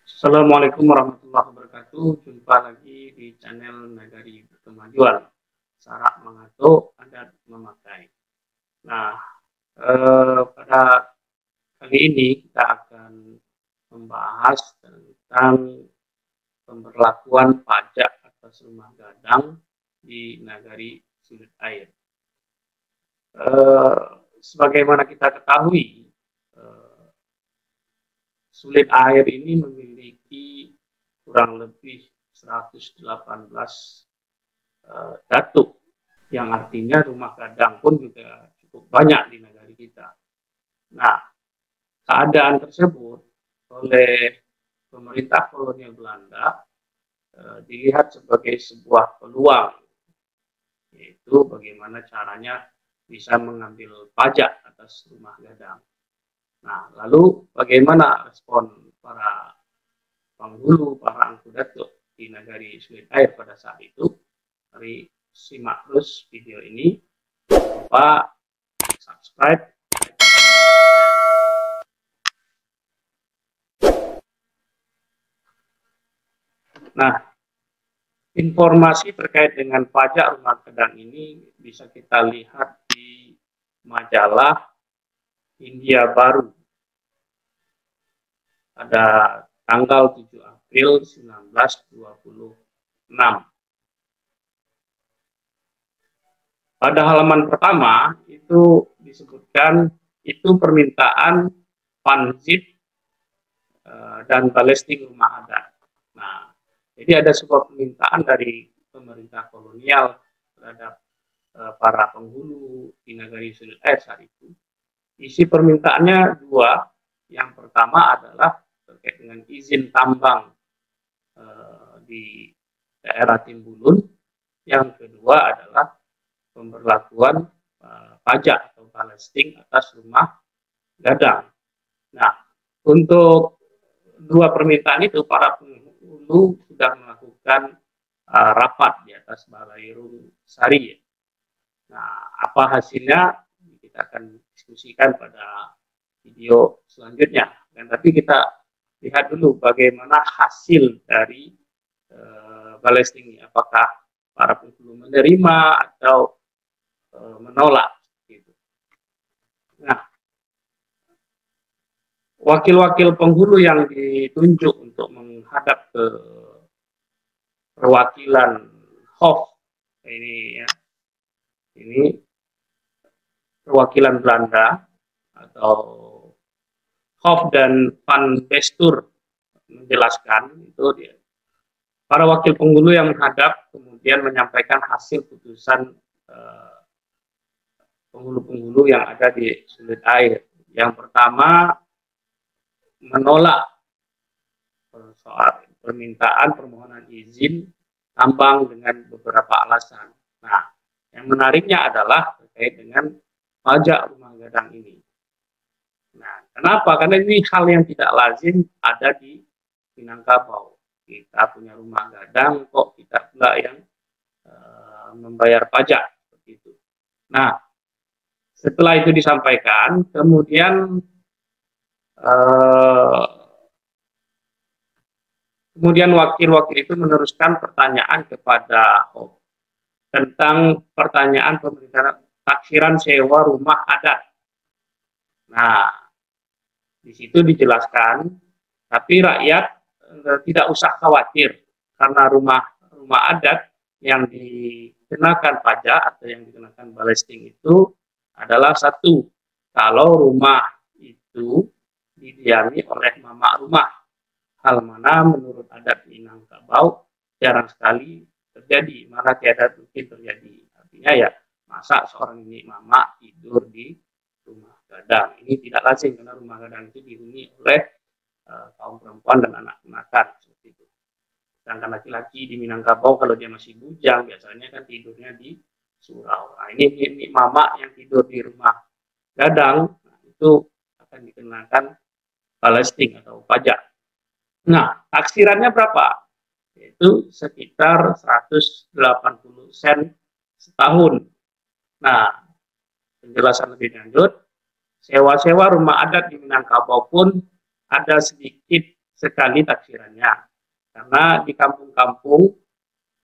Assalamualaikum warahmatullahi wabarakatuh. Jumpa lagi di channel Nagari Kemajuan. Cara mengatur adat memakai. Nah, pada kali ini kita akan membahas tentang pemberlakuan pajak atas rumah gadang di Nagari Sulit Air. Sebagaimana kita ketahui, Sulit Air ini memiliki kurang lebih 118 datuk, yang artinya rumah gadang pun juga cukup banyak di negara kita. Nah, keadaan tersebut oleh pemerintah kolonial Belanda dilihat sebagai sebuah peluang, yaitu bagaimana caranya bisa mengambil pajak atas rumah gadang. Nah, lalu bagaimana respon para penghulu, para angku datuk di Nagari Sulit Air pada saat itu? Mari simak terus video ini. Jangan lupa subscribe. Nah, informasi terkait dengan pajak rumah gadang ini bisa kita lihat di majalah India Baru pada tanggal 7 April 1926. Pada halaman pertama itu disebutkan itu permintaan panzip dan balesting rumah adat. Nah, jadi ada sebuah permintaan dari pemerintah kolonial terhadap para penghulu di Nagari Sulit Air saat itu. Isi permintaannya dua. Yang pertama adalah terkait dengan izin tambang di daerah Timbulun. Yang kedua adalah pemberlakuan pajak atau balesting atas rumah gadang. Nah, untuk dua permintaan itu para penghulu sudah melakukan rapat di atas Balairung Sari. Nah, apa hasilnya kita akan diskusikan pada video selanjutnya. Dan tapi kita lihat dulu bagaimana hasil dari balesting ini. Apakah para penghulu menerima atau menolak. Gitu. Nah, wakil-wakil penghulu yang ditunjuk untuk menghadap ke perwakilan Hof ini ya, ini perwakilan Belanda atau Hof dan Van Bestur menjelaskan itu dia. Para wakil penghulu yang menghadap kemudian menyampaikan hasil putusan penghulu-penghulu yang ada di Sulit Air. Yang pertama menolak soal permintaan permohonan izin tambang dengan beberapa alasan. Nah, yang menariknya adalah terkait dengan pajak rumah gadang ini. Nah, kenapa? Karena ini hal yang tidak lazim ada di Minangkabau. Kita punya rumah gadang, kok kita pula yang membayar pajak seperti itu. Nah, setelah itu disampaikan, kemudian wakil-wakil itu meneruskan pertanyaan kepada Hof tentang pertanyaan pemerintahan taksiran sewa rumah adat. Nah, di situ dijelaskan, tapi rakyat tidak usah khawatir karena rumah adat yang dikenakan pajak atau yang dikenakan balesting itu adalah satu, kalau rumah itu didiami oleh mama rumah, hal mana menurut adat Minangkabau jarang sekali terjadi, malah tiada mungkin terjadi. Artinya ya, masa seorang ini mama tidur di rumah gadang, ini tidak lazim karena rumah gadang itu dihuni oleh kaum perempuan dan anak-anakan seperti itu. Sedangkan laki-laki di Minangkabau kalau dia masih bujang biasanya kan tidurnya di surau. Nah, ini mama yang tidur di rumah gadang, nah, itu akan dikenakan balesting atau pajak. Nah, taksirannya berapa? Itu sekitar 180 sen setahun. Nah, penjelasan lebih lanjut, sewa-sewa rumah adat di Minangkabau pun ada sedikit sekali taksirannya. Karena di kampung-kampung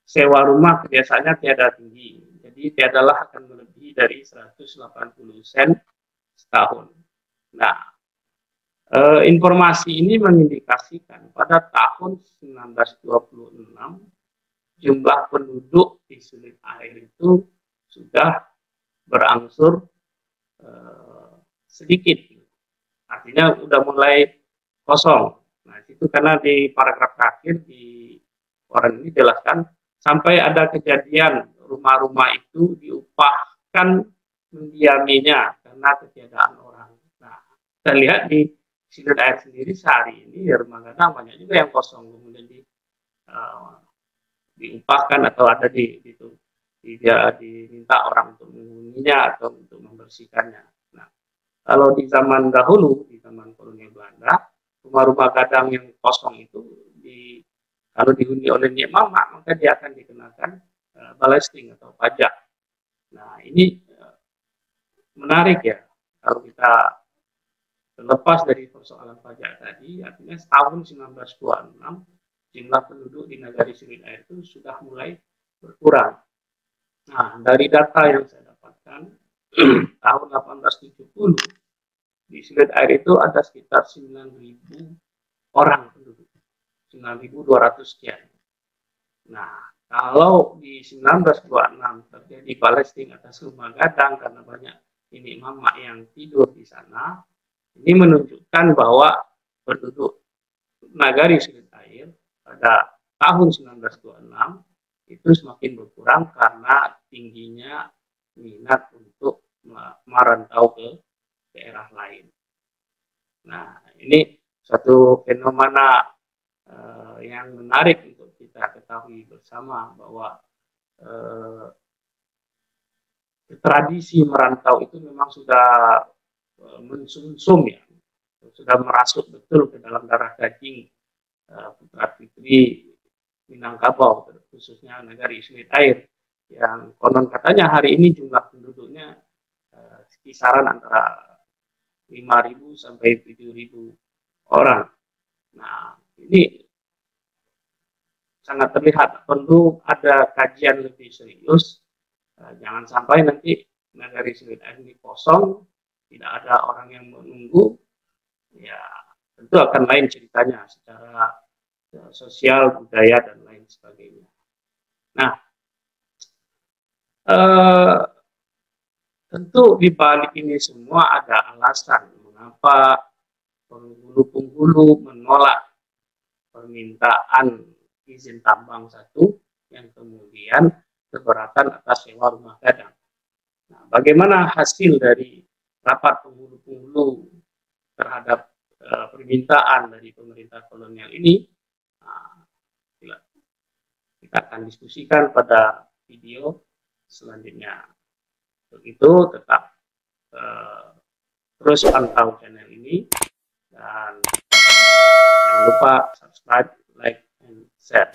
sewa rumah biasanya tiada tinggi. Jadi tiadalah akan melebihi dari 180 sen setahun. Nah, informasi ini mengindikasikan pada tahun 1926 jumlah penduduk di Sulit Air itu sudah berangsur sedikit. Artinya sudah mulai kosong. Nah, itu karena di paragraf terakhir di koran ini jelaskan sampai ada kejadian rumah-rumah itu diupahkan mendiaminya karena ketiadaan orang. Nah, kita lihat di Sulit Air sendiri sehari ini ya rumah gadang banyak juga yang kosong, kemudian diupahkan atau ada diminta orang untuk menghuninya atau untuk membersihkannya. Nah, kalau di zaman dahulu, di zaman kolonial Belanda, rumah-rumah gadang yang kosong itu kalau dihuni oleh Nyek Mama, maka dia akan dikenakan balesting atau pajak. Nah, ini menarik ya, kalau kita terlepas dari persoalan pajak tadi, artinya tahun 1926 jumlah penduduk di Nagari Sulit Air itu sudah mulai berkurang. Nah, dari data yang saya dapatkan, tahun 1870 di Sulit Air itu ada sekitar 9.000 orang penduduk, 9.200 sekian. Nah, kalau di 1926 terjadi balesting atas rumah gadang karena banyak ini mama yang tidur di sana, ini menunjukkan bahwa penduduk Nagari Sulit Air pada tahun 1926 itu semakin berkurang karena tingginya minat untuk merantau ke daerah lain. Nah, ini suatu fenomena yang menarik untuk kita ketahui bersama bahwa tradisi merantau itu memang sudah mensumsum ya, sudah merasuk betul ke dalam darah daging putra-putri Minangkabau, khususnya Nagari Sulit Air, yang konon katanya hari ini jumlah penduduknya kisaran antara 5.000 sampai 7.000 orang. Nah, ini sangat terlihat perlu ada kajian lebih serius. Jangan sampai nanti Nagari Sulit Air ini kosong, tidak ada orang yang menunggu, ya tentu akan lain ceritanya secara sosial, budaya, dan lain sebagainya. Nah, tentu di balik ini semua ada alasan mengapa penghulu-penghulu menolak permintaan izin tambang satu yang kemudian keberatan atas sewa rumah gadang. Nah, bagaimana hasil dari rapat penghulu-penghulu terhadap permintaan dari pemerintah kolonial ini? Nah, kita akan diskusikan pada video selanjutnya. Untuk itu tetap terus pantau channel ini dan jangan lupa subscribe, like, and share.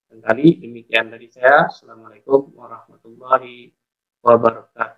Kembali demikian dari saya. Assalamualaikum warahmatullahi wabarakatuh.